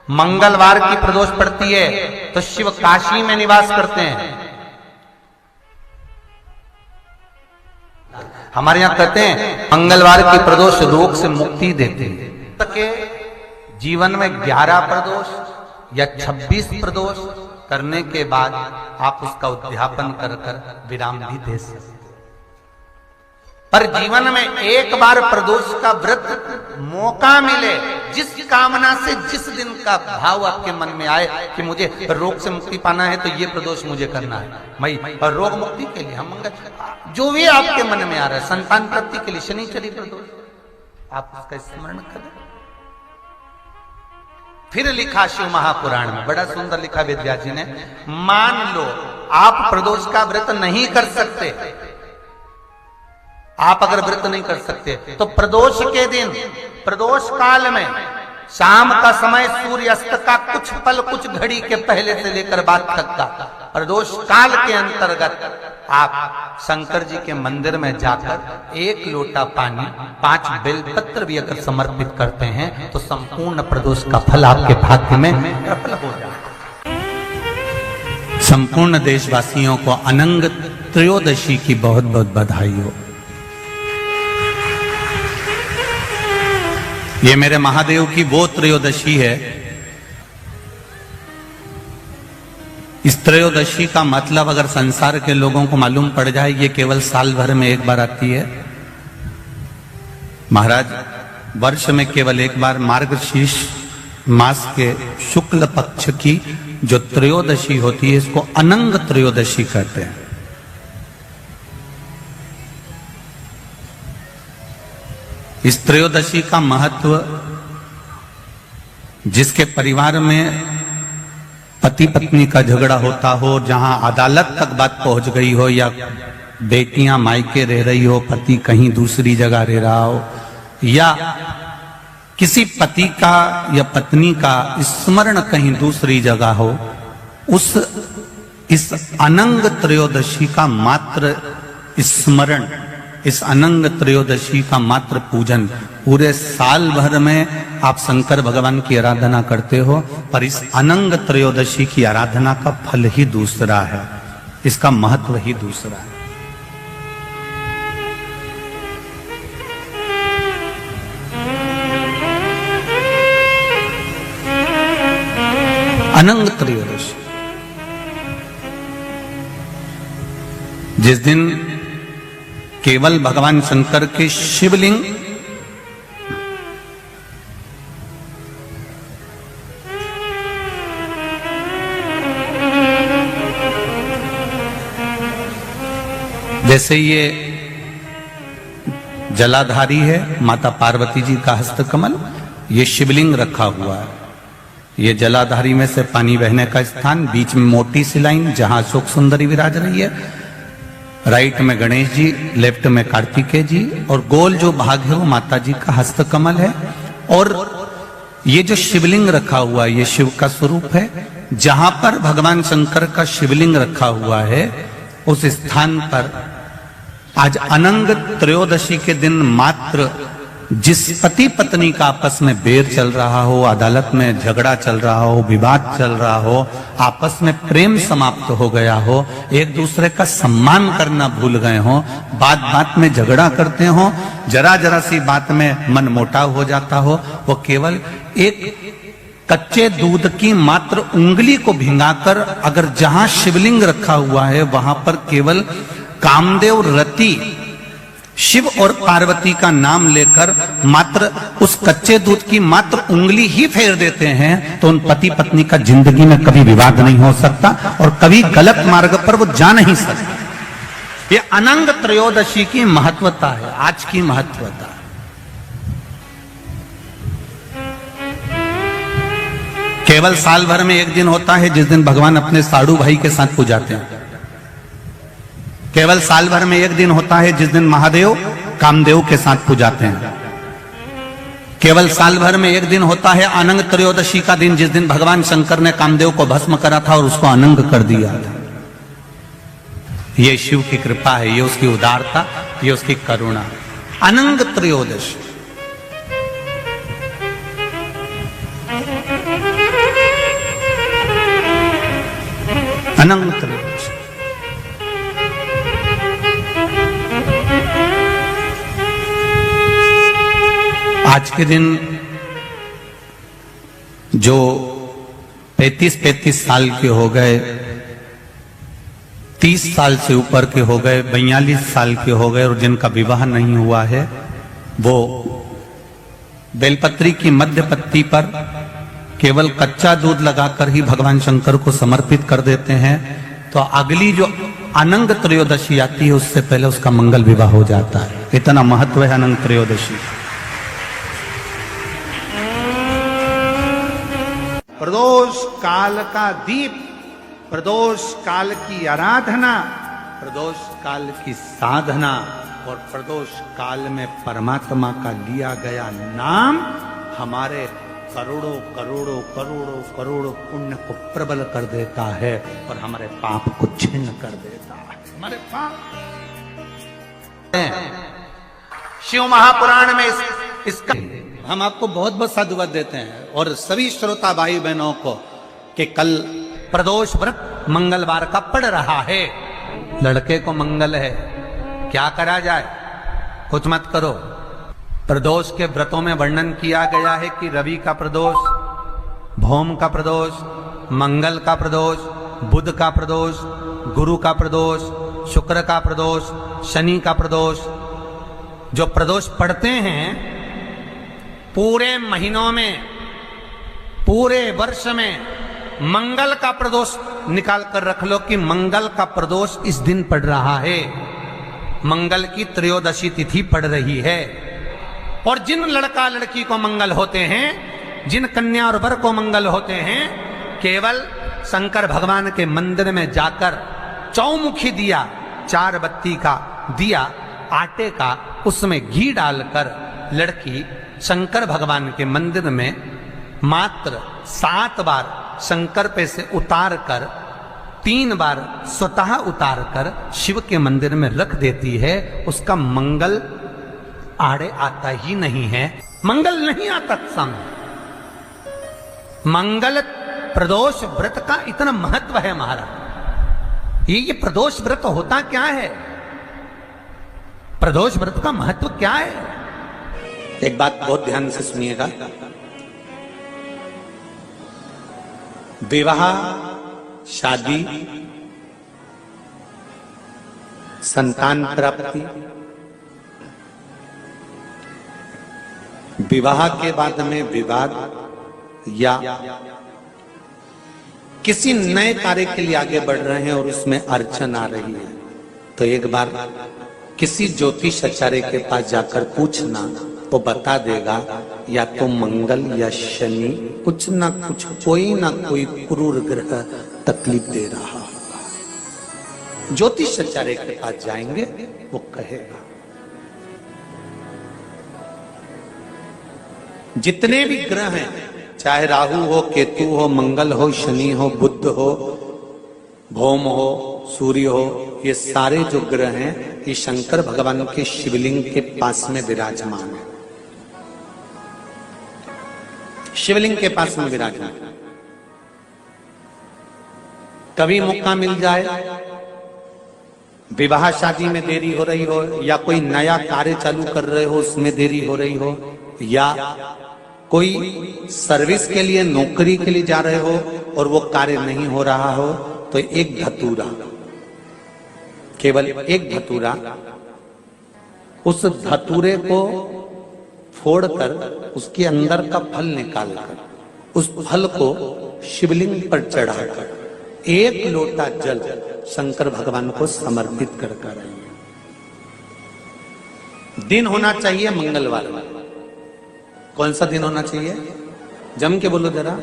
मंगलवार की प्रदोष पड़ती है तो शिव काशी में निवास करते हैं। हमारे यहां कहते हैं मंगलवार की प्रदोष रोग से मुक्ति देते हैं। तक जीवन में 11 प्रदोष या 26 प्रदोष करने के बाद आप उसका उद्यापन कर विराम भी दे सकते। पर जीवन में एक बार प्रदोष का व्रत मौका मिले, जिस कामना से जिस दिन का भाव आपके मन में आए कि मुझे रोग से मुक्ति पाना है तो ये प्रदोष मुझे करना है, मैं रोग मुक्ति के लिए हम मंगल जो भी आपके मन में आ रहा है, संतान प्राप्ति के लिए शनिचरी प्रदोष, आप उसका स्मरण करें। फिर लिखा शिव महापुराण में, बड़ा सुंदर लिखा वेदव्यास जी ने, मान लो आप प्रदोष का व्रत नहीं कर सकते, आप अगर व्रत नहीं कर सकते तो प्रदोष के दिन, प्रदोष काल में शाम का समय सूर्यास्त का कुछ पल कुछ घड़ी के पहले से लेकर बाद तक का प्रदोष काल के अंतर्गत आप शंकर जी के मंदिर में जाकर 1 लोटा पानी 5 बेलपत्र भी अगर समर्पित करते हैं तो संपूर्ण प्रदोष का फल आपके भाग्य में प्रबल हो जाए। संपूर्ण देशवासियों को अनंग त्रयोदशी की बहुत बहुत बधाई हो। ये मेरे महादेव की वो त्रयोदशी है। इस त्रयोदशी का मतलब अगर संसार के लोगों को मालूम पड़ जाए, ये केवल साल भर में एक बार आती है। महाराज, वर्ष में केवल एक बार मार्गशीर्ष मास के शुक्ल पक्ष की जो त्रयोदशी होती है, इसको अनंग त्रयोदशी कहते हैं। इस त्रयोदशी का महत्व, जिसके परिवार में पति पत्नी का झगड़ा होता हो, जहां अदालत तक बात पहुंच गई हो, या बेटियां मायके रह रही हो, पति कहीं दूसरी जगह रह रहा हो, या किसी पति का या पत्नी का स्मरण कहीं दूसरी जगह हो, इस अनंग त्रयोदशी का मात्र स्मरण, इस अनंग त्रयोदशी का मात्र पूजन, पूरे साल भर में आप शंकर भगवान की आराधना करते हो, पर इस अनंग त्रयोदशी की आराधना का फल ही दूसरा है, इसका महत्व ही दूसरा है। अनंग त्रयोदशी, जिस दिन केवल भगवान शंकर के शिवलिंग जैसे ये जलाधारी है माता पार्वती जी का हस्तकमल, ये शिवलिंग रखा हुआ है। ये जलाधारी में से पानी बहने का स्थान, बीच में मोटी सी लाइन जहां अशोक सुंदरी विराज रही है, राइट में गणेश जी, लेफ्ट में कार्तिकेय जी, और गोल जो भाग है वो माता जी का हस्तकमल है। और ये जो शिवलिंग रखा हुआ है, ये शिव का स्वरूप है। जहां पर भगवान शंकर का शिवलिंग रखा हुआ है, उस स्थान पर आज अनंग त्रयोदशी के दिन मात्र जिस पति पत्नी का आपस में बैर चल रहा हो, अदालत में झगड़ा चल रहा हो, विवाद चल रहा हो, आपस में प्रेम समाप्त हो गया हो, एक दूसरे का सम्मान करना भूल गए हो, बात बात में झगड़ा करते हो, जरा जरा सी बात में मन मोटाव हो जाता हो, वो केवल एक कच्चे दूध की मात्र उंगली को भिंगाकर अगर जहां शिवलिंग रखा हुआ है वहां पर केवल कामदेव रति शिव और पार्वती का नाम लेकर मात्र उस कच्चे दूध की मात्र उंगली ही फेर देते हैं, तो उन पति पत्नी का जिंदगी में कभी विवाद नहीं हो सकता और कभी गलत मार्ग पर वो जा नहीं सकते। ये अनंग त्रयोदशी की महत्वता है, आज की महत्वता। केवल साल भर में एक दिन होता है जिस दिन भगवान अपने साड़ू भाई के साथ पूजाते हैं। केवल साल भर में एक दिन होता है जिस दिन महादेव कामदेव के साथ पूजाते हैं। केवल साल भर में एक दिन होता है अनंग त्रयोदशी का दिन, जिस दिन भगवान शंकर ने कामदेव को भस्म करा था और उसको अनंग कर दिया था। ये शिव की कृपा है, ये उसकी उदारता, ये उसकी करुणा। अनंग त्रयोदशी अनंत त्रयोदशी। आज के दिन जो 35 साल के हो गए, 30 साल से ऊपर के हो गए, 42 साल के हो गए और जिनका विवाह नहीं हुआ है, वो बेलपत्री की मध्य पत्ती पर केवल कच्चा दूध लगाकर ही भगवान शंकर को समर्पित कर देते हैं। तो अगली जो अनंत त्रयोदशी आती है उससे पहले उसका मंगल विवाह हो जाता है। इतना महत्व है अनंत त्रयोदशी। प्रदोष काल का दीप, प्रदोष काल की आराधना, प्रदोष काल की साधना और प्रदोष काल में परमात्मा का लिया गया नाम हमारे करोड़ों करोड़ों करोड़ों करोड़ों पुण्य को प्रबल कर देता है और हमारे पाप को छिन्न कर देता है। हमारे पाप शिव महापुराण में इसका हम आपको बहुत बहुत साधुवाद देते हैं और सभी श्रोता भाई बहनों को कि कल प्रदोष व्रत मंगलवार का पड़ रहा है। लड़के को मंगल है, क्या करा जाए, कुछ मत करो। प्रदोष के व्रतों में वर्णन किया गया है कि रवि का प्रदोष, भौम का प्रदोष, मंगल का प्रदोष, बुध का प्रदोष, गुरु का प्रदोष, शुक्र का प्रदोष, शनि का प्रदोष। जो प्रदोष पढ़ते हैं पूरे महीनों में, पूरे वर्ष में मंगल का प्रदोष निकाल कर रख लो कि मंगल का प्रदोष इस दिन पड़ रहा है, मंगल की त्रयोदशी तिथि पड़ रही है। और जिन लड़का लड़की को मंगल होते हैं, जिन कन्या और वर को मंगल होते हैं, केवल शंकर भगवान के मंदिर में जाकर चौमुखी दिया, 4 बत्ती का दिया आटे का, उसमें घी डालकर लड़की शंकर भगवान के मंदिर में मात्र 7 बार शंकर पे से उतार कर 3 बार स्वतः उतार कर शिव के मंदिर में रख देती है। उसका मंगल आड़े आता ही नहीं है, मंगल नहीं आता सामने। मंगल प्रदोष व्रत का इतना महत्व है महाराज। ये प्रदोष व्रत होता क्या है, प्रदोष व्रत का महत्व क्या है? एक बात बहुत ध्यान से सुनिएगा। विवाह, शादी, संतान प्राप्ति, विवाह के बाद में विवाद या किसी नए कार्य के लिए आगे बढ़ रहे हैं और उसमें अड़चन आ रही है, तो एक बार किसी ज्योतिषाचार्य के पास जाकर पूछना, वो बता देगा या तो मंगल या शनि कुछ ना कुछ, कोई ना कोई क्रूर ग्रह तकलीफ दे रहा होगा। ज्योतिषाचार्य के पास जाएंगे, वो कहेगा। जितने भी ग्रह हैं, चाहे राहु हो, केतु हो, मंगल हो, शनि हो, बुध हो, भौम हो, सूर्य हो, ये सारे जो ग्रह हैं ये शंकर भगवान के शिवलिंग के पास में विराजमान है। शिवलिंग के पास में विराजमान। कभी मौका मिल जाए, विवाह शादी में देरी हो रही हो, या कोई नया कार्य चालू कर रहे हो उसमें देरी हो रही हो, या कोई सर्विस के लिए, नौकरी के लिए जा रहे हो और वो कार्य नहीं हो रहा हो, तो एक धतूरा, केवल एक धतूरा, उस धतूरे को फोड़कर उसके अंदर का फल निकालकर उस फल को शिवलिंग पर चढ़ाकर 1 लोटा जल शंकर भगवान को समर्पित कर कर आइए। दिन होना चाहिए मंगलवार। कौन सा दिन होना चाहिए? जम के बोलो जरा,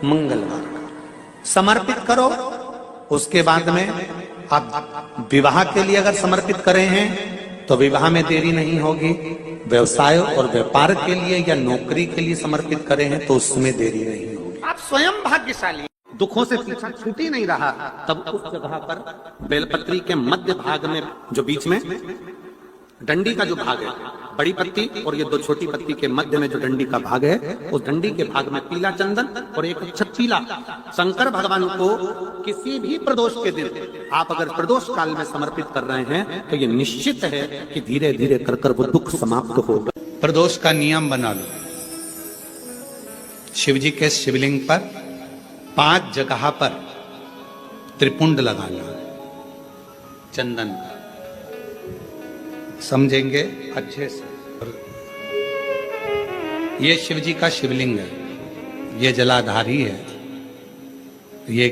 मंगलवार का समर्पित करो। उसके बाद में आप विवाह के लिए अगर समर्पित करे हैं तो विवाह में देरी नहीं होगी। व्यवसाय और व्यापार के लिए या नौकरी के लिए समर्पित करे हैं तो उसमें देरी नहीं होगी। आप स्वयं भाग्यशाली, दुखों से पीछा छूट ही नहीं रहा। तब उस जगह पर बेलपत्री के मध्य भाग में जो बीच में डंडी का जो भाग है, बड़ी पत्ती और ये दो छोटी पत्ती के मध्य में जो डंडी का भाग है, उस डंडी के भाग में पीला चंदन और एक अक्षत पीला। शंकर भगवान को किसी भी प्रदोष के दिन आप अगर प्रदोष काल में समर्पित कर रहे हैं तो ये निश्चित है कि धीरे धीरे कर कर वो दुख समाप्त होगा। प्रदोष का नियम बना लो। शिव जी के शिवलिंग पर 5 जगह पर त्रिपुंड लगाना चंदन का, समझेंगे अच्छे से। ये शिव जी का शिवलिंग है, ये जलाधारी है, ये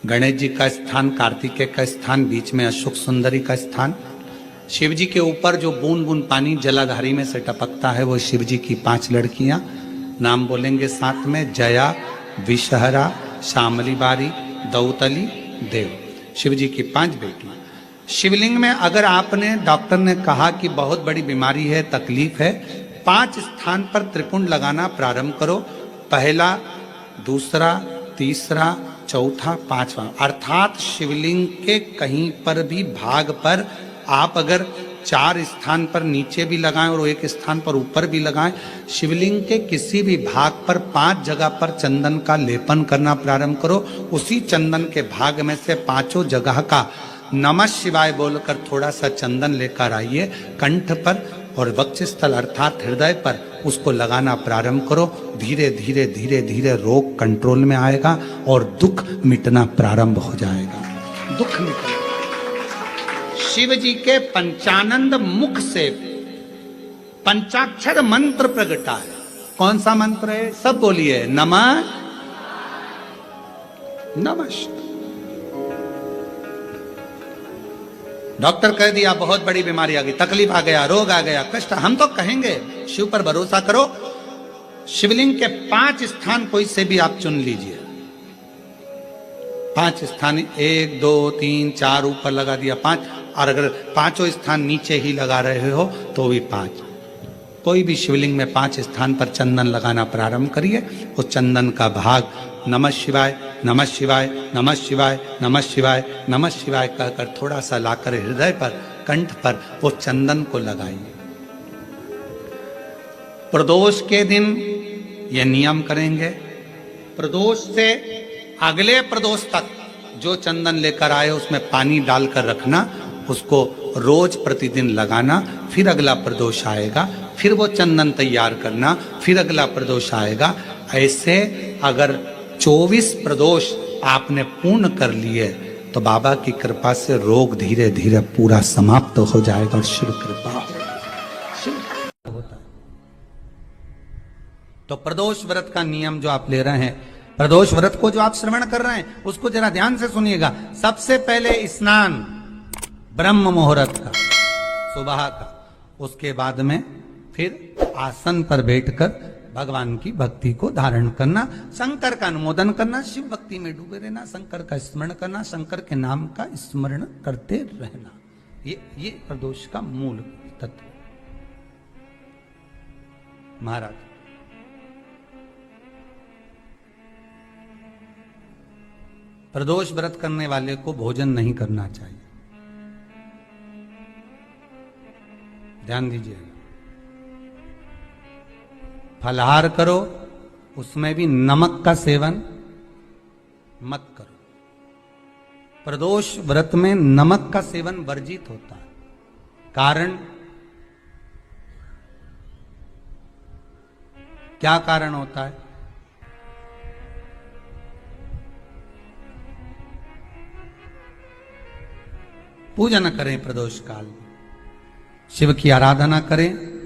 गणेश जी का स्थान, कार्तिकेय का स्थान, बीच में अशोक सुंदरी का स्थान। शिव जी के ऊपर जो बूंद बूंद पानी जलाधारी में से टपकता है वो शिव जी की 5 लड़कियां। नाम बोलेंगे साथ में, जया, विषहरा, श्यामली बारी, दौतली, देव। शिव जी की 5 बेटियां। शिवलिंग में अगर आपने, डॉक्टर ने कहा कि बहुत बड़ी बीमारी है, तकलीफ है, 5 स्थान पर त्रिपुंड लगाना प्रारंभ करो। पहला, दूसरा, तीसरा, चौथा, 5वां। अर्थात शिवलिंग के कहीं पर भी भाग पर आप अगर 4 स्थान पर नीचे भी लगाएं और एक स्थान पर ऊपर भी लगाएं, शिवलिंग के किसी भी भाग पर 5 जगह पर चंदन का लेपन करना प्रारंभ करो। उसी चंदन के भाग में से 5 जगह का नमः शिवाय बोलकर थोड़ा सा चंदन लेकर आइए, कंठ पर और वक्षस्थल अर्थात हृदय पर उसको लगाना प्रारंभ करो। धीरे धीरे धीरे धीरे रोग कंट्रोल में आएगा और दुख मिटना प्रारंभ हो जाएगा। दुख मिटना। शिव जी के पंचानंद मुख से पंचाक्षर मंत्र प्रगटा है। कौन सा मंत्र है? सब बोलिए, नमः नमः। डॉक्टर कह दिया बहुत बड़ी बीमारी आ गई, तकलीफ आ गया, रोग आ गया, कष्ट, हम तो कहेंगे शिव पर भरोसा करो। शिवलिंग के 5 स्थान कोई से भी आप चुन लीजिए। 5 स्थान, 1 2 3 4 ऊपर लगा दिया 5, और अगर 5 स्थान नीचे ही लगा रहे हो तो भी 5। कोई भी शिवलिंग में 5 स्थान पर चंदन लगाना प्रारंभ करिए। उस चंदन का भाग नमः शिवाय, नमः शिवाय, नमः शिवाय, नमः शिवाय, नमः शिवाय कहकर थोड़ा सा लाकर हृदय पर, कंठ पर वो चंदन को लगाइए। प्रदोष के दिन ये नियम करेंगे। प्रदोष से अगले प्रदोष तक जो चंदन लेकर आए उसमें पानी डालकर रखना, उसको रोज प्रतिदिन लगाना। फिर अगला प्रदोष आएगा, फिर वो चंदन तैयार करना, फिर अगला प्रदोष आएगा। ऐसे अगर 24 प्रदोष आपने पूर्ण कर लिए तो बाबा की कृपा से रोग धीरे धीरे पूरा समाप्त हो जाएगा और शिव कृपा होता है। तो प्रदोष व्रत का नियम जो आप ले रहे हैं, प्रदोष व्रत को जो आप श्रवण कर रहे हैं उसको जरा ध्यान से सुनिएगा। सबसे पहले स्नान ब्रह्म मुहूर्त का, सुबह का, उसके बाद में फिर आसन पर बैठकर भगवान की भक्ति को धारण करना, शंकर का अनुमोदन करना, शिव भक्ति में डूबे रहना, शंकर का स्मरण करना, शंकर के नाम का स्मरण करते रहना। ये प्रदोष का मूल तत्व। महाराज, प्रदोष व्रत करने वाले को भोजन नहीं करना चाहिए। ध्यान दीजिए। फलाहार करो, उसमें भी नमक का सेवन मत करो। प्रदोष व्रत में नमक का सेवन वर्जित होता है। कारण क्या कारण होता है? पूजन करें प्रदोष काल में, शिव की आराधना करें।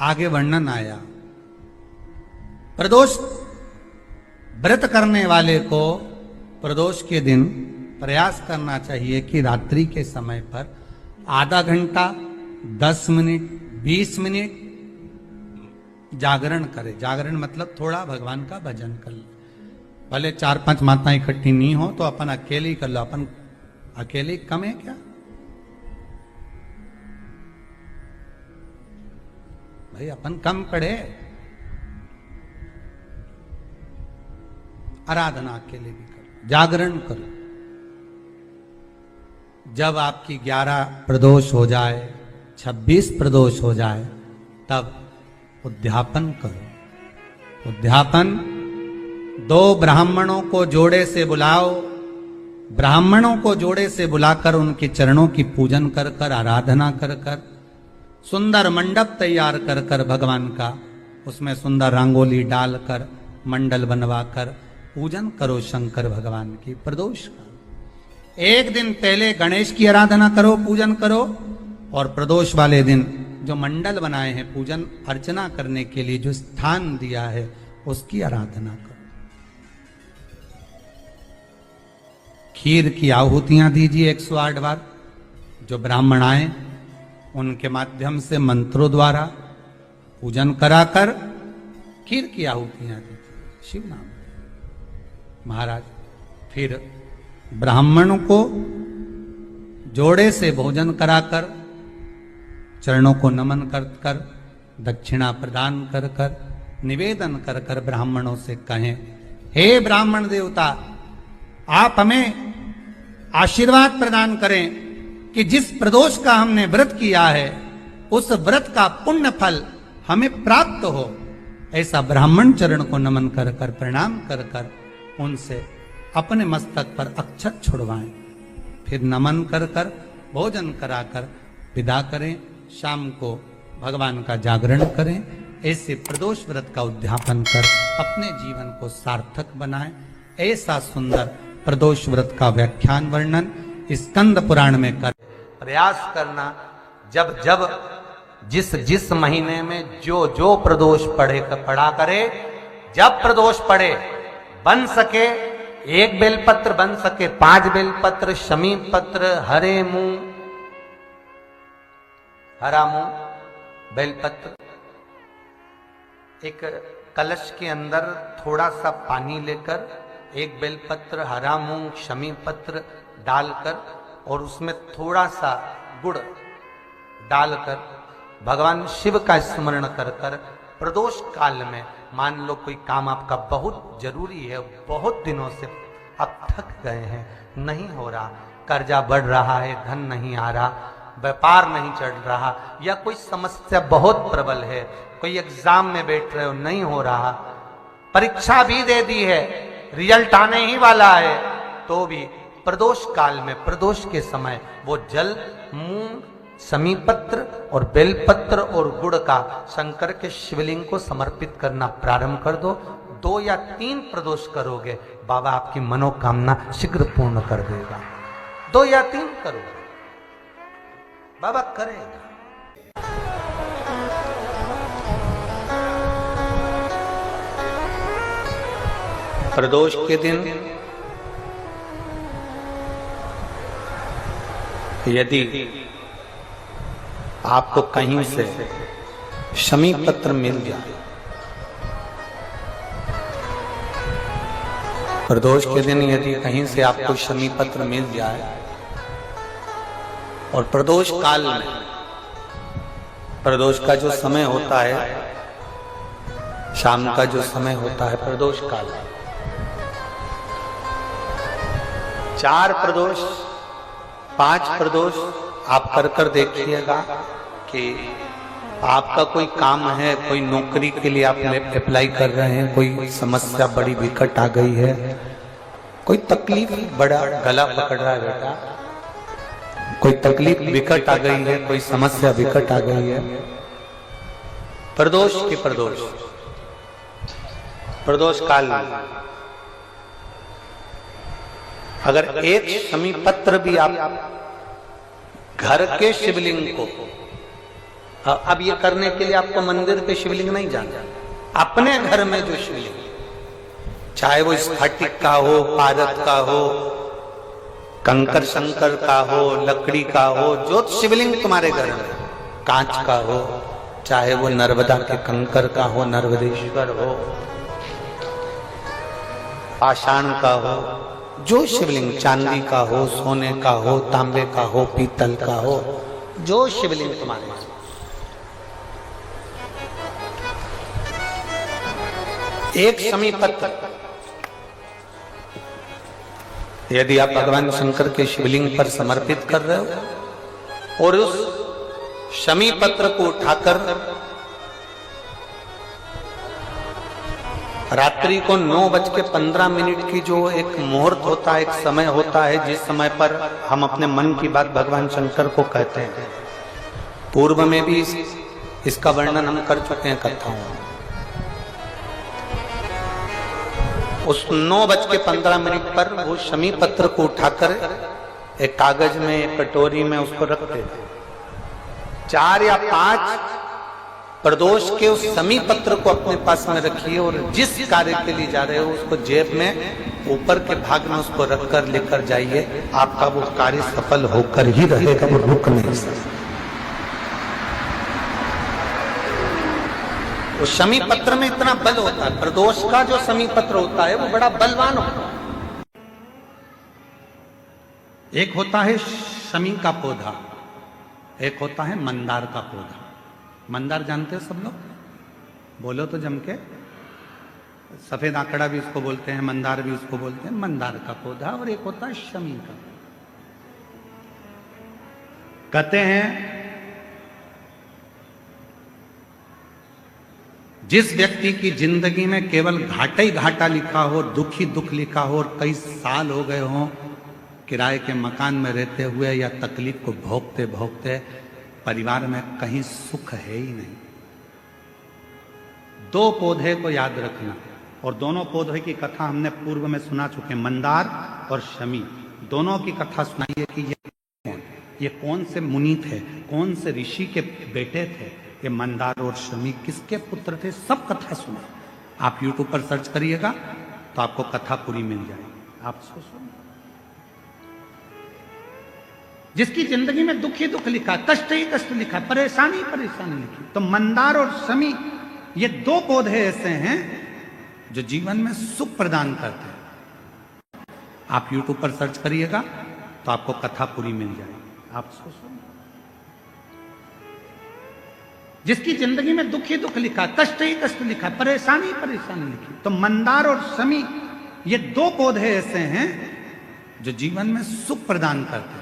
आगे वर्णन आया, प्रदोष व्रत करने वाले को प्रदोष के दिन प्रयास करना चाहिए कि रात्रि के समय पर आधा घंटा, 10 मिनट, 20 मिनट जागरण करे। जागरण मतलब थोड़ा भगवान का भजन कर ले। भले 4-5 माताएं इकट्ठी नहीं हो तो अपन अकेले ही कर लो। अपन अकेले कम है क्या भाई? अपन कम पड़े। आराधना के लिए भी करो, जागरण करो। जब आपकी 11 प्रदोष हो जाए, 26 प्रदोष हो जाए, तब उद्यापन करो। उद्यापन 2 ब्राह्मणों को जोड़े से बुलाओ, ब्राह्मणों को जोड़े से बुलाकर उनके चरणों की पूजन कर कर, आराधना कर कर, सुंदर मंडप तैयार कर कर भगवान का, उसमें सुंदर रंगोली डालकर, मंडल बनवाकर पूजन करो शंकर भगवान की प्रदोष का। एक दिन पहले गणेश की आराधना करो, पूजन करो, और प्रदोष वाले दिन जो मंडल बनाए हैं पूजन अर्चना करने के लिए, जो स्थान दिया है, उसकी आराधना करो। खीर की आहुतियां दीजिए 108 बार। जो ब्राह्मण आए उनके माध्यम से मंत्रों द्वारा पूजन कराकर खीर की आहुतियां दीजिए शिव नाम महाराज। फिर ब्राह्मणों को जोड़े से भोजन कराकर, चरणों को नमन कर कर, दक्षिणा प्रदान कर कर, निवेदन कर कर ब्राह्मणों से कहें, हे ब्राह्मण देवता, आप हमें आशीर्वाद प्रदान करें कि जिस प्रदोष का हमने व्रत किया है उस व्रत का पुण्य फल हमें प्राप्त हो। ऐसा ब्राह्मण चरण को नमन कर कर, प्रणाम कर कर उनसे अपने मस्तक पर अक्षत छुड़वाएं। फिर नमन कर कर, भोजन कराकर विदा करें। शाम को भगवान का जागरण करें। ऐसे प्रदोष व्रत का उद्यापन कर अपने जीवन को सार्थक बनाएं। ऐसा सुंदर प्रदोष व्रत का व्याख्यान वर्णन स्कंद पुराण में कर प्रयास करना। जब जब जिस जिस महीने में जो जो प्रदोष पढ़ा करे, जब प्रदोष पढ़े, बन सके 1 बेलपत्र, बन सके 5 बेलपत्र, शमी पत्र, हरे मुंह, हरा मुंह, बेलपत्र, एक कलश के अंदर थोड़ा सा पानी लेकर 1 बेलपत्र, हरा मूंग, शमी पत्र डालकर और उसमें थोड़ा सा गुड़ डालकर भगवान शिव का स्मरण कर कर प्रदोष काल में, मान लो कोई काम आपका बहुत जरूरी है, बहुत दिनों से अब थक गए हैं, नहीं हो रहा, कर्जा बढ़ रहा है, धन नहीं आ रहा, व्यापार नहीं चढ़ रहा, या कोई समस्या बहुत प्रबल है, कोई एग्जाम में बैठ रहे हो, नहीं हो रहा, परीक्षा भी दे दी है, रिजल्ट आने ही वाला है, तो भी प्रदोष काल में, प्रदोष के समय वो जल, मूंग, समीपत्र और बेलपत्र और गुड़ का शंकर के शिवलिंग को समर्पित करना प्रारंभ कर दो। 2 या 3 प्रदोष करोगे, बाबा आपकी मनोकामना शीघ्र पूर्ण कर देगा। 2 या 3 करो, बाबा करेगा। प्रदोष के दिन यदि आपको कहीं से शमी पत्र मिल जाए, प्रदोष के दिन यदि कहीं से आपको शमी पत्र मिल जाए और प्रदोष काल में, प्रदोष का जो समय होता है, शाम का जो समय होता है प्रदोष काल, 4 प्रदोष, 5 प्रदोष आप कर कर देखिएगा कि आपका कोई काम है, कोई नौकरी के लिए आप अप्लाई कर रहे हैं, कोई समस्या बड़ी विकट आ गई है, कोई तकलीफ, बड़ा गला पकड़ रहा है बेटा, कोई तकलीफ विकट आ गई है, कोई समस्या विकट आ गई है, प्रदोष की प्रदोष काल में अगर एक शमी पत्र भी आप घर के शिवलिंग को, अब ये करने के लिए आपको मंदिर पे शिवलिंग नहीं जाना, अपने घर में जो शिवलिंग, चाहे वो स्फटिक का हो, पारद का हो, कंकर शंकर का हो, लकड़ी का हो, जो शिवलिंग तुम्हारे घर में, कांच का हो, चाहे वो नर्मदा के कंकर का हो, नर्मदेश्वर हो, पाषाण का हो, जो शिवलिंग, चांदी का हो, सोने का हो, तांबे का हो, पीतल का हो, जो शिवलिंग तुम्हारे, एक शमी पत्र यदि आप भगवान शंकर के शिवलिंग पर समर्पित कर रहे हो और उस शमी पत्र को उठाकर रात्रि को 9:15 की जो एक मुहूर्त होता है, एक समय होता है, जिस समय पर हम अपने मन की बात भगवान शंकर को कहते हैं, पूर्व में भी इसका वर्णन हम कर चुके हैं कथाओं में। उस 9:15 पर वो शमी पत्र को उठाकर एक कागज में, एक कटोरी में उसको रखते थे। 4 या 5 प्रदोष के उस शमी पत्र को अपने पास में रखिए और जिस कार्य के लिए जा रहे हो उसको जेब में ऊपर के भाग में उसको रखकर लेकर जाइए। आपका वो कार्य सफल होकर ही रहेगा, वो रुक नहीं सकता। उस शमी पत्र में इतना बल होता है, प्रदोष का जो शमी पत्र होता है वो बड़ा बलवान होता है। एक होता है शमी का पौधा, एक होता है मंदार का पौधा। मंदार जानते हो सब लोग? बोलो तो जम के। सफेद आंकड़ा भी उसको बोलते हैं, मंदार भी उसको बोलते हैं। मंदार का पौधा और एक होता है शमी का। कहते हैं जिस व्यक्ति की जिंदगी में केवल घाटा ही घाटा लिखा हो, दुख ही दुख लिखा हो और कई साल हो गए हों किराए के मकान में रहते हुए या तकलीफ को भोगते भोगते, परिवार में कहीं सुख है ही नहीं, 2 पौधे को याद रखना। और दोनों पौधे की कथा हमने पूर्व में सुना चुके, मंदार और शमी। दोनों की कथा सुनाइए कि ये कौन से मुनि थे, कौन से ऋषि के बेटे थे, ये मंदार और शमी किसके पुत्र थे, सब कथा सुने। आप YouTube पर सर्च करिएगा तो आपको कथा पूरी मिल जाएगी। आप सोचो, जिसकी जिंदगी में दुख ही दुख लिखा, कष्ट ही कष्ट लिखा, परेशानी ही परेशानी लिखी, तो मंदार और शमी ये 2 पौधे ऐसे हैं जो जीवन में सुख प्रदान करते हैं। आप YouTube पर सर्च करिएगा तो आपको कथा पूरी मिल जाएगी। आप सोचो, जिसकी जिंदगी में दुख ही दुख लिखा, कष्ट ही कष्ट लिखा, परेशानी ही परेशानी लिखी, तो मंदार और शमी ये 2 पौधे ऐसे हैं जो जीवन में सुख प्रदान करते हैं।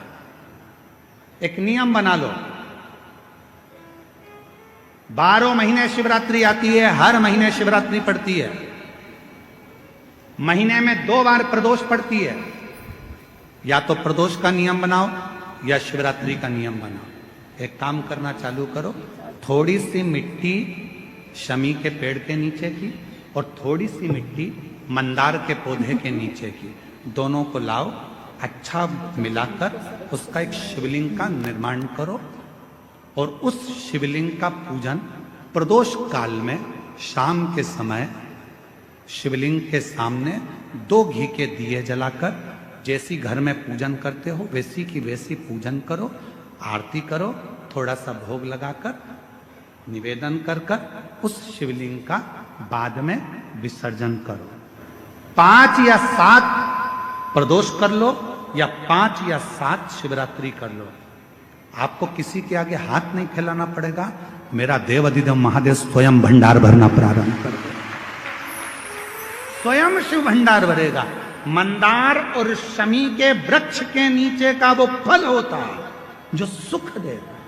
एक नियम बना लो, 12 महीने शिवरात्रि आती है, हर महीने शिवरात्रि पड़ती है, महीने में 2 बार प्रदोष पड़ती है। या तो प्रदोष का नियम बनाओ या शिवरात्रि का नियम बनाओ। एक काम करना चालू करो, थोड़ी सी मिट्टी शमी के पेड़ के नीचे की और थोड़ी सी मिट्टी मंदार के पौधे के नीचे की, दोनों को लाओ, अच्छा मिलाकर उसका एक शिवलिंग का निर्माण करो और उस शिवलिंग का पूजन प्रदोष काल में शाम के समय शिवलिंग के सामने 2 घी के दिए जलाकर, जैसी घर में पूजन करते हो वैसी की वैसी पूजन करो, आरती करो, थोड़ा सा भोग लगाकर निवेदन कर उस शिवलिंग का बाद में विसर्जन करो। 5 या 7 प्रदोष कर लो या 5 या 7 शिवरात्रि कर लो। आपको किसी के आगे हाथ नहीं फैलाना पड़ेगा। मेरा देव अधिदेव महादेव स्वयं भंडार भरना प्रारंभ कर दे, स्वयं शिव भंडार भरेगा। मंदार और शमी के वृक्ष के नीचे का वो फल होता है जो सुख देता है।